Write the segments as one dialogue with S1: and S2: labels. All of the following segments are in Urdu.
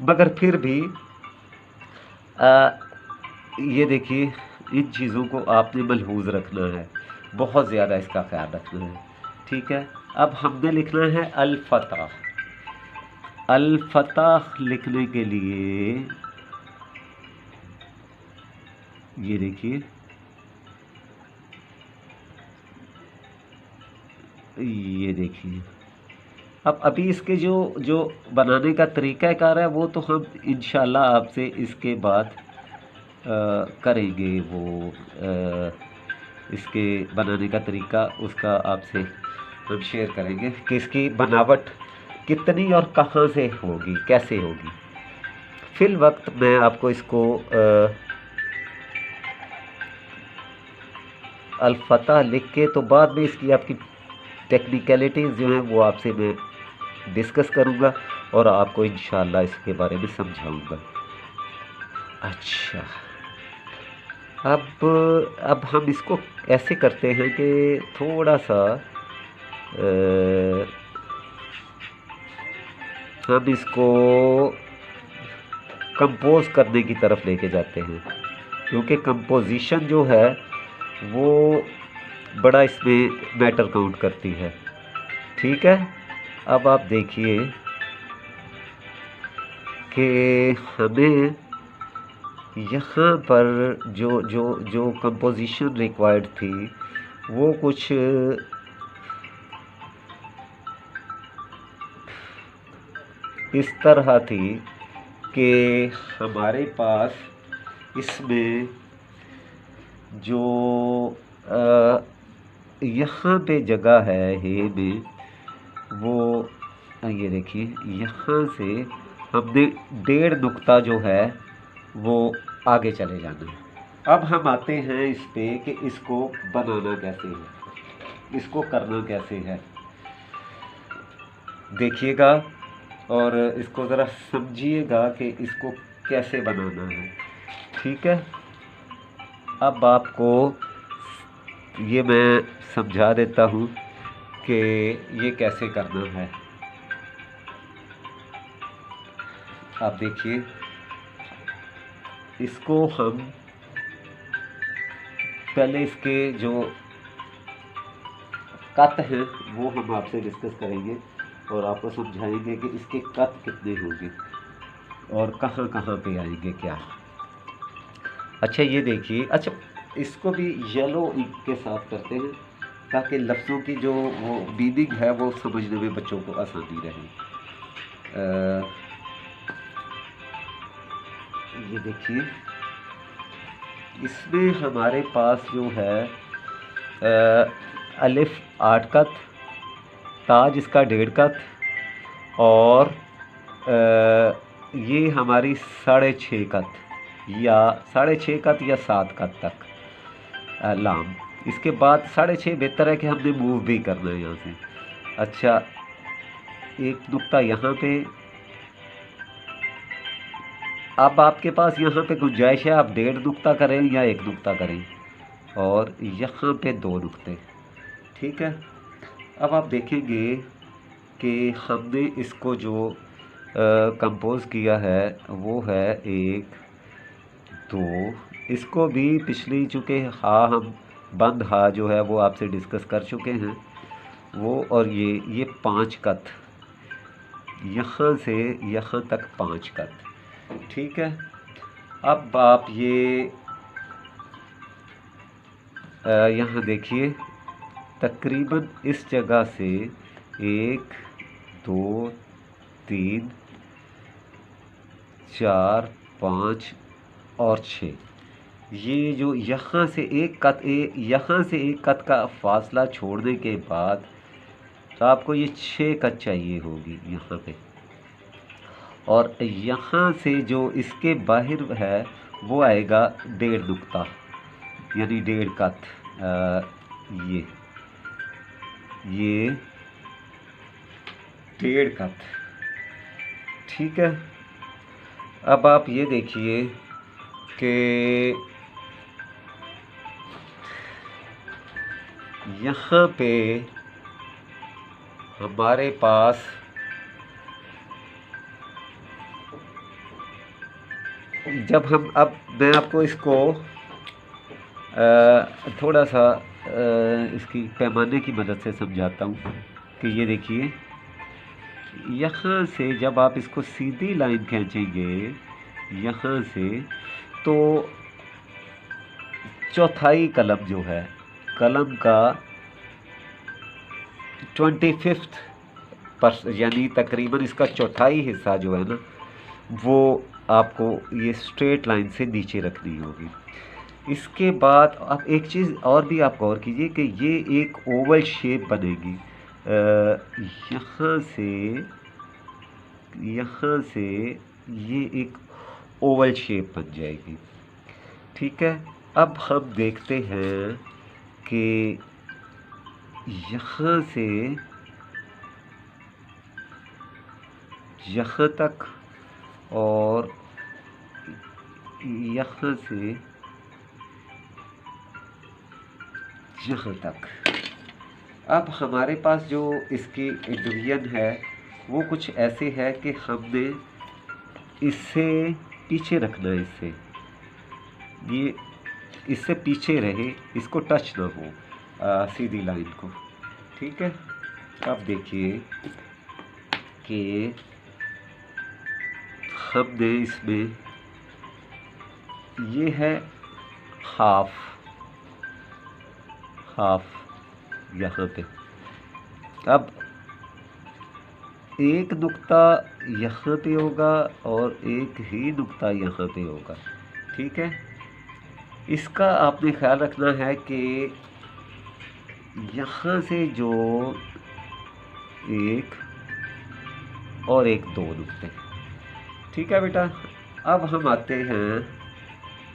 S1: مگر پھر بھی آ، یہ دیکھیے ان چیزوں کو آپ نے ملحوظ رکھنا ہے، بہت زیادہ اس کا خیال رکھنا ہے، ٹھیک ہے۔ اب ہم نے لکھنا ہے الفتح۔ الفتح لکھنے کے لیے یہ دیکھیے، یہ دیکھیے اب ابھی اس کے جو بنانے کا طریقہ کار ہے وہ تو ہم انشاءاللہ آپ سے اس کے بعد کریں گے، وہ اس کے بنانے کا طریقہ اس کا آپ سے ہم شیئر کریں گے کہ اس کی بناوٹ کتنی اور کہاں سے ہوگی، کیسے ہوگی۔ فی الوقت میں آپ کو اس کو الفتح لکھ کے تو بعد میں اس کی آپ کی ٹیکنیکلٹیز جو ہیں وہ آپ سے میں ڈسکس کروں گا اور آپ کو انشاءاللہ اس کے بارے میں سمجھاؤں گا۔ اچھا، اب ہم اس کو ایسے کرتے ہیں کہ تھوڑا سا ہم اس کو کمپوز کرنے کی طرف لے کے جاتے ہیں، کیونکہ کمپوزیشن جو ہے وہ بڑا اس میں میٹر کاؤنٹ کرتی ہے، ٹھیک ہے۔ اب آپ دیکھیے کہ ہمیں یہاں پر جو کمپوزیشن ریکوائرڈ تھی وہ کچھ اس طرح تھی کہ ہمارے پاس اس میں جو یہاں پہ جگہ ہے ہے میں وہ یہ دیکھیے یہاں سے ہم نے 1.5 نقطہ جو ہے وہ آگے چلے جانا ہے۔ اب ہم آتے ہیں اس پہ کہ اس کو بنانا کیسے ہے، اس کو کرنا کیسے ہے، دیکھیے گا اور اس کو ذرا سمجھیے گا کہ اس کو کیسے بنانا ہے، ٹھیک ہے۔ اب آپ کو یہ میں سمجھا دیتا ہوں کہ یہ کیسے کرنا ہے۔ آپ دیکھیے اس کو ہم پہلے اس کے جو کت ہیں وہ ہم آپ سے ڈسکس کریں گے اور آپ کو سمجھائیں گے کہ اس کے کت کتنے ہوں گے اور کہاں کہاں پہ آئیں گے کیا۔ اچھا یہ دیکھیے، اچھا اس کو بھی یلو انک کے ساتھ کرتے ہیں تاکہ لفظوں کی جو وہ میننگ ہے وہ سمجھنے میں بچوں کو آسانی رہے۔ یہ دیکھیے اس میں ہمارے پاس جو ہے الف 8 قط، تاج اس کا 1.5 قط اور یہ ہماری 6.5 قط یا 6.5 قط یا 7 قط تک لام۔ اس کے بعد 6.5 بہتر ہے کہ ہم نے موو بھی کرنا ہے یہاں سے۔ اچھا ایک نقطہ یہاں پہ، اب آپ کے پاس یہاں پہ گنجائش ہے آپ 1.5 نقطہ کریں یا 1 نقطہ کریں، اور یہاں پہ 2 نقطے، ٹھیک ہے۔ اب آپ دیکھیں گے کہ ہم نے اس کو جو کمپوز کیا ہے وہ ہے 1 2، اس کو بھی پچھلی چونکہ ہاں ہم بند ہا جو ہے وہ آپ سے ڈسکس کر چکے ہیں وہ، اور یہ 5 قط، یہاں سے یہاں تک 5 قط، ٹھیک ہے۔ اب آپ یہ یہاں دیکھیے تقریباً اس جگہ سے 1 2 3 4 5 اور 6، یہ جو یہاں سے ایک قط کا فاصلہ چھوڑنے کے بعد تو آپ کو یہ 6 قط چاہیے ہوگی یہاں پہ، اور یہاں سے جو اس کے باہر ہے وہ آئے گا 1.5 نقطہ یعنی 1.5 قط، یہ 1.5 قط، ٹھیک ہے۔ اب آپ یہ دیکھیے کہ یہاں پہ ہمارے پاس جب ہم اب میں آپ کو اس کو تھوڑا سا اس کی پیمانے کی مدد سے سمجھاتا ہوں کہ یہ دیکھیے یہاں سے جب آپ اس کو سیدھی لائن کھینچیں گے یہاں سے تو چوتھائی قلم جو ہے قلم کا 25 یعنی تقریباً اس کا چوتھائی حصہ جو ہے نا وہ آپ کو یہ اسٹریٹ لائن سے نیچے رکھنی ہوگی۔ اس کے بعد آپ ایک چیز اور بھی آپ غور کیجئے کہ یہ ایک اوول شیپ بنے گی، یہاں سے یہ ایک اوول شیپ بن جائے گی، ٹھیک ہے۔ اب ہم دیکھتے ہیں کہ یہاں سے یہاں تک اور یہاں سے یہاں تک، اب ہمارے پاس جو اس کی ڈویژن ہے وہ کچھ ایسے ہے کہ ہم نے اس سے پیچھے رکھنا ہے، یہ اس سے پیچھے رہے، اس کو ٹچ نہ ہو سیدھی لائن کو، ٹھیک ہے۔ اب دیکھیے کہ ہم نے اس میں یہ ہے ہاف یہاں پہ، اب ایک نقطہ یہاں پہ ہوگا اور ایک ہی نقطہ یہاں پہ ہوگا، ٹھیک ہے۔ اس کا آپ نے خیال رکھنا ہے کہ یہاں سے جو ایک اور ایک دو نقطے، ٹھیک ہے بیٹا۔ اب ہم آتے ہیں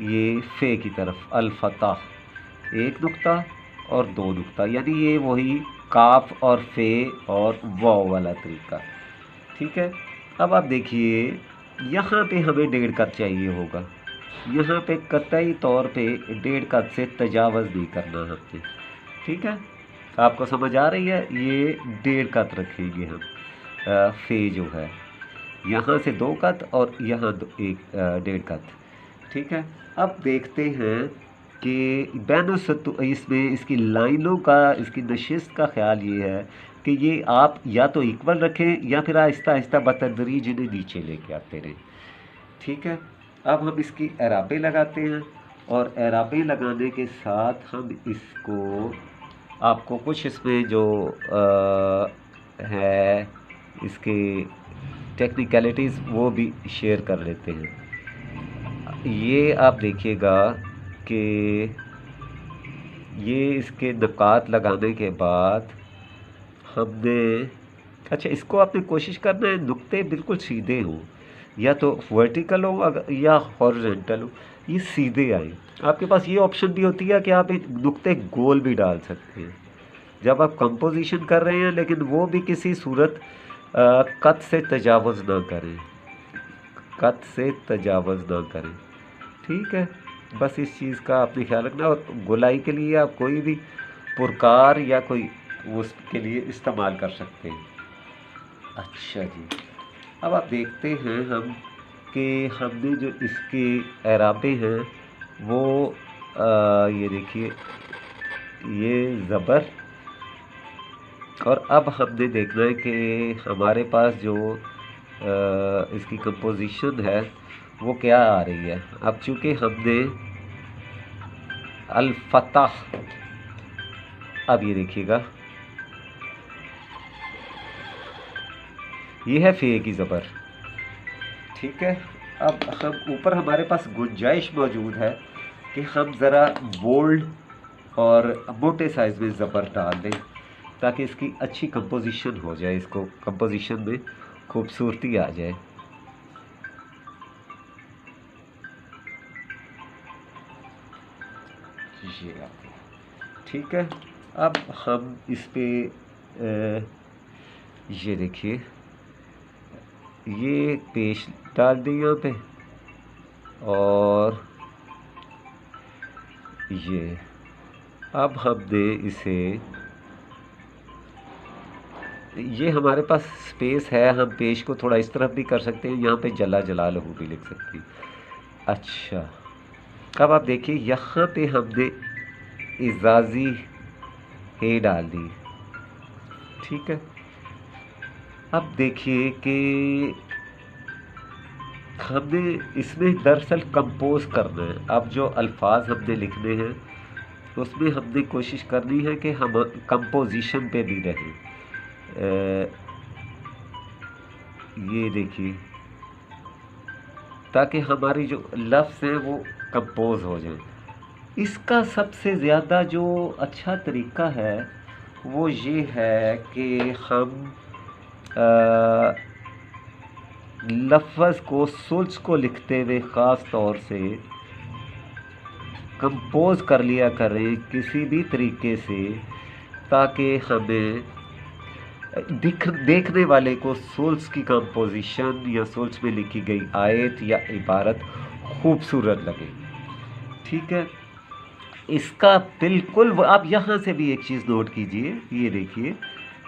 S1: یہ فے کی طرف، الفتح، ایک نقطہ اور دو نقطہ، یعنی یہ وہی کاف اور فے اور واو والا طریقہ، ٹھیک ہے۔ اب آپ دیکھیے یہاں پہ ہمیں 1.5 قط چاہیے ہوگا، یہاں پہ قطعی طور پہ 1.5 قط سے تجاوز نہیں کرنا ہم نے، ٹھیک ہے۔ آپ کو سمجھ آ رہی ہے؟ یہ 1.5 قط رکھیں گے ہم، فے جو ہے یہاں سے 2 قط اور یہاں 1.5 قط، ٹھیک ہے۔ اب دیکھتے ہیں کہ اس میں اس کی لائنوں کا، اس کی نشست کا خیال یہ ہے کہ یہ آپ یا تو ایکول رکھیں یا پھر آہستہ آہستہ بتدریج انہیں نیچے لے کے آتے رہیں، ٹھیک ہے۔ اب ہم اس کی اعرابیں لگاتے ہیں، اور اعرابیں لگانے کے ساتھ ہم اس کو آپ کو کچھ اس میں جو ہے اس کے ٹیکنیکلٹیز وہ بھی شیئر کر لیتے ہیں۔ یہ آپ دیکھیے گا کہ یہ اس کے نقاط لگانے کے بعد ہم نے، اچھا اس کو آپ نے کوشش کرنا ہے نقطے بالکل سیدھے ہوں، یا تو ورٹیکل ہو یا ہارزنٹل ہو، یہ سیدھے آئیں۔ آپ کے پاس یہ آپشن بھی ہوتی ہے کہ آپ ایک نقطے گول بھی ڈال سکتے ہیں جب آپ کمپوزیشن کر رہے ہیں، لیکن وہ بھی کسی صورت قط سے تجاوز نہ کریں، ٹھیک ہے۔ بس اس چیز کا آپ نے خیال رکھنا، اور گولائی کے لیے آپ کوئی بھی پرکار یا کوئی اس کے لیے استعمال کر سکتے ہیں۔ اچھا جی، اب آپ دیکھتے ہیں ہم کہ ہم نے جو اس کے اعرابیں ہیں وہ یہ دیکھیے یہ زبر، اور اب ہم نے دیکھنا ہے کہ ہمارے پاس جو اس کی کمپوزیشن ہے وہ کیا آ رہی ہے۔ اب چونکہ ہم نے الفتح، اب یہ دیکھیے گا یہ ہے فے کی زبر، ٹھیک ہے۔ اب ہم اوپر ہمارے پاس گنجائش موجود ہے کہ ہم ذرا بولڈ اور موٹے سائز میں زبر ڈال دیں تاکہ اس کی اچھی کمپوزیشن ہو جائے، اس کو کمپوزیشن میں خوبصورتی آ جائے۔ ٹھیک ہے، اب ہم اس پہ یہ دیکھیے یہ پیش ڈال دیں یہاں پہ، اور یہ اب ہم نے اسے، یہ ہمارے پاس سپیس ہے، ہم پیش کو تھوڑا اس طرف بھی کر سکتے ہیں، یہاں پہ جلا جلالہ بھی لکھ سکتے ہیں۔ اچھا، اب آپ دیکھیے یہاں پہ ہم نے اعزازی ہے ڈال دی، ٹھیک ہے۔ اب دیکھیے کہ ہم نے اس میں دراصل کمپوز کرنا ہے۔ اب جو الفاظ ہم نے لکھنے ہیں اس میں ہم نے کوشش کرنی ہے کہ ہم کمپوزیشن پہ بھی رہیں۔ یہ دیکھیے تاکہ ہماری جو لفظ ہیں وہ کمپوز ہو جائیں۔ اس کا سب سے زیادہ جو اچھا طریقہ ہے وہ یہ ہے کہ ہم لفظ کو سلس کو لکھتے ہوئے خاص طور سے کمپوز کر لیا کریں کسی بھی طریقے سے، تاکہ ہمیں دیکھنے والے کو سولس کی کمپوزیشن یا سولس میں لکھی گئی آیت یا عبارت خوبصورت لگے، ٹھیک ہے۔ اس کا بالکل آپ یہاں سے بھی ایک چیز نوٹ کیجئے، یہ دیکھیے،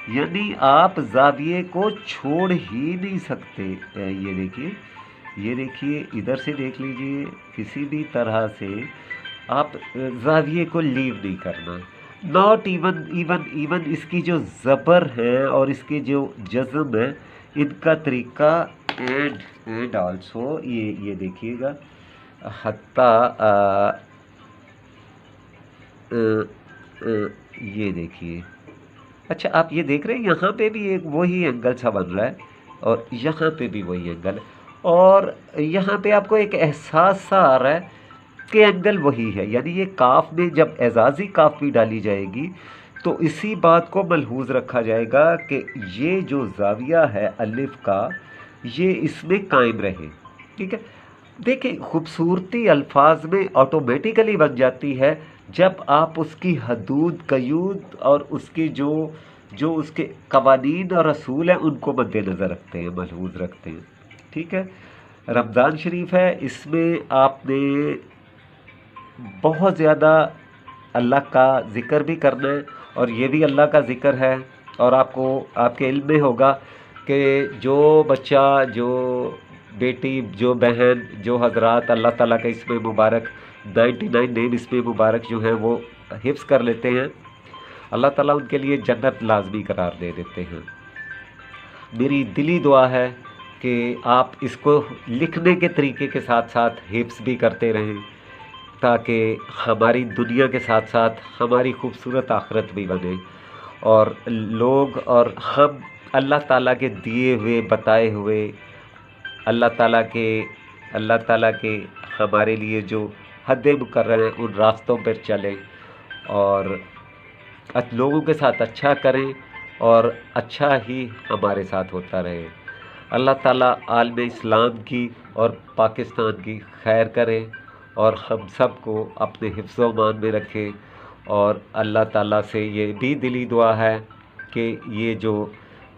S1: یعنی آپ زاویے کو چھوڑ ہی نہیں سکتے۔ یہ دیکھیے ادھر سے دیکھ لیجئے، کسی بھی طرح سے آپ زاویے کو لیو نہیں کرنا، ناٹ ایون اس کی جو زبر ہے اور اس کی جو جزم ہے، ان کا طریقہ اینڈ آلسو یہ دیکھیے گا، حتیٰ یہ دیکھیے، اچھا آپ یہ دیکھ رہے ہیں یہاں پہ بھی ایک وہی اینگل سا بن رہا ہے اور یہاں پہ بھی وہی اینگل ہے، اور یہاں پہ آپ کو ایک احساس سا آ رہا ہے کہ اینگل وہی ہے، یعنی یہ کاف میں جب اعزازی کاف بھی ڈالی جائے گی تو اسی بات کو ملحوظ رکھا جائے گا کہ یہ جو زاویہ ہے الف کا یہ اس میں قائم رہے، ٹھیک ہے۔ دیکھیں خوبصورتی الفاظ میں آٹومیٹیکلی بن جاتی ہے جب آپ اس کی حدود قیود اور اس کی جو اس کے قوانین اور اصول ہیں ان کو مد نظر رکھتے ہیں، ملحوظ رکھتے ہیں، ٹھیک ہے۔ رمضان شریف ہے، اس میں آپ نے بہت زیادہ اللہ کا ذکر بھی کرنا ہے، اور یہ بھی اللہ کا ذکر ہے، اور آپ کے علم میں ہوگا کہ جو بچہ، جو بیٹی، جو بہن، جو حضرات اللہ تعالیٰ کا اسم مبارک 99 نیم اسم مبارک جو ہیں وہ حفظ کر لیتے ہیں، اللہ تعالیٰ ان کے لیے جنت لازمی قرار دے دیتے ہیں۔ میری دلی دعا ہے کہ آپ اس کو لکھنے کے طریقے کے ساتھ ساتھ حفظ بھی کرتے رہیں، تاکہ ہماری دنیا کے ساتھ ساتھ ہماری خوبصورت آخرت بھی بنے، اور لوگ اور ہم اللہ تعالیٰ کے دیے ہوئے بتائے ہوئے اللہ تعالیٰ کے ہمارے لیے جو حد مقرر ہیں ان راستوں پر چلیں، اور لوگوں کے ساتھ اچھا کریں، اور اچھا ہی ہمارے ساتھ ہوتا رہے۔ اللہ تعالیٰ عالم اسلام کی اور پاکستان کی خیر کرے، اور ہم سب کو اپنے حفظ و امان میں رکھے، اور اللہ تعالیٰ سے یہ بھی دلی دعا ہے کہ یہ جو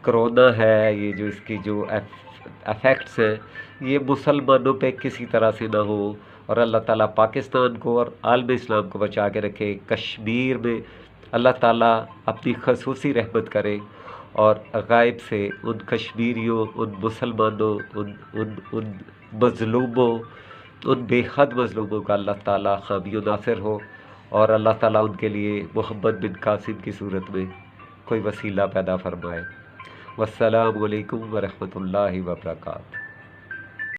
S1: کرونا ہے، یہ جو اس کی جو ایفیکٹس ہیں یہ مسلمانوں پہ کسی طرح سے نہ ہو، اور اللہ تعالیٰ پاکستان کو اور عالم اسلام کو بچا کے رکھے۔ کشمیر میں اللہ تعالیٰ اپنی خصوصی رحمت کرے، اور غائب سے ان کشمیریوں، ان مسلمانوں، ان مظلوموں، ان بے حد مظلوموں کا اللہ تعالیٰ حامی و ناصر ہو، اور اللہ تعالیٰ ان کے لیے محمد بن قاسم کی صورت میں کوئی وسیلہ پیدا فرمائے۔ والسلام علیکم ورحمۃ اللہ وبرکاتہ۔